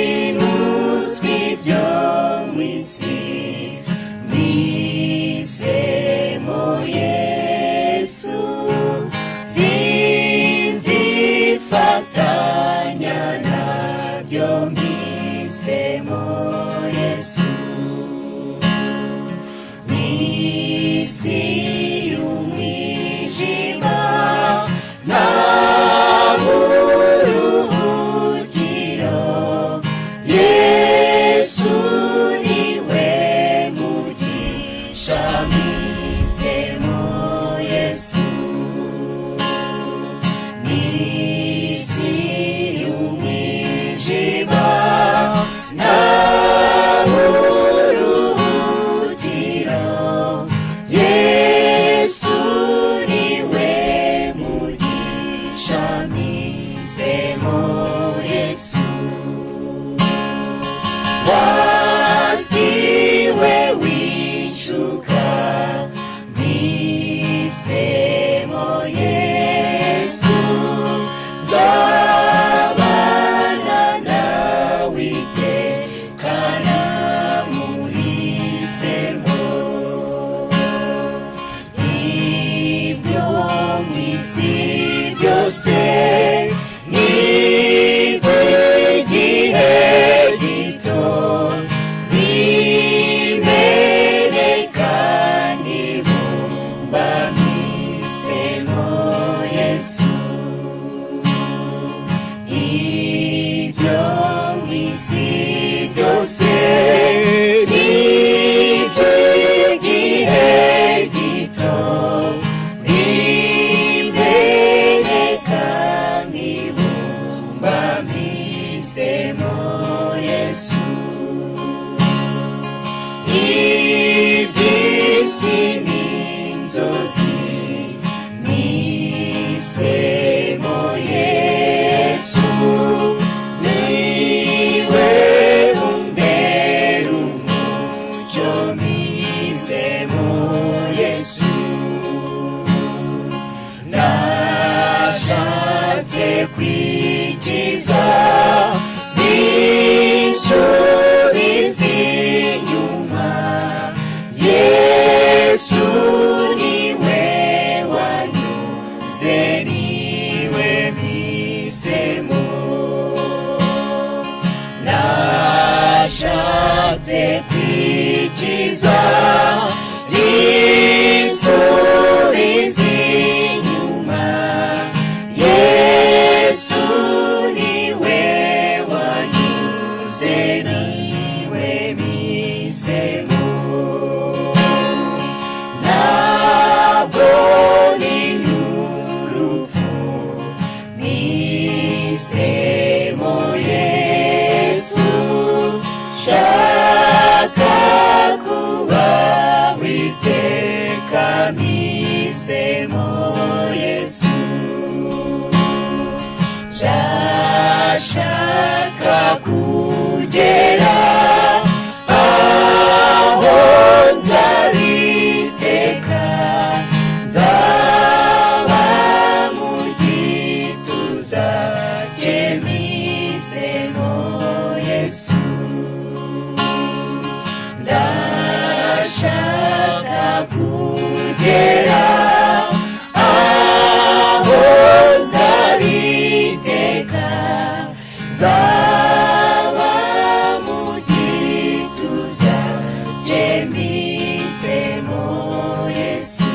sinutswe ibyo mu isi, mpisemo Yesu, sinzifatanya nabyo, mpisemo Yesu. Mw'isi y'umwijima nta buruhukiro, Yesu niwe mugisha, mpisemo Yesu. Mw'isi y'umwijima nta buruhukiro, Yesu niwe mugisha, mpisemo Yesu. Wasiwe winshuka, mpisemo Yesu, nzabana nawe iteka, namuhisemo. Ibyo mu isi byose ni iby'igihe gito, bimeneka nibumba, mpisemo Yesu. Ibyo mu isi byose ni iby'igihe gito, bimeneka nibumba, mpisemo Yesu. Iby'isi ni inzozi, mpisemo Yesu, niwe umbera umucyo, mpisemo Yesu. Nashatse kwikiza nisubiza inyuma, Yesu niwe wanyuze, niwe mpisemo. Nashatse kwikiza nisubiza inyuma, Yesu niwe wanyuze, niwe mpisemo. Ntabwo ninyurupfu, mpisemo Yesu, shaka kubaho iteka, mpisemo Yesu. Ndashaka kugera aho nzabiteka, nzaba mu gituza cye, mpisemo Yesu. Ndashaka kugera aho nzabiteka, nzaba mu gituza cye, mpisemo Yesu.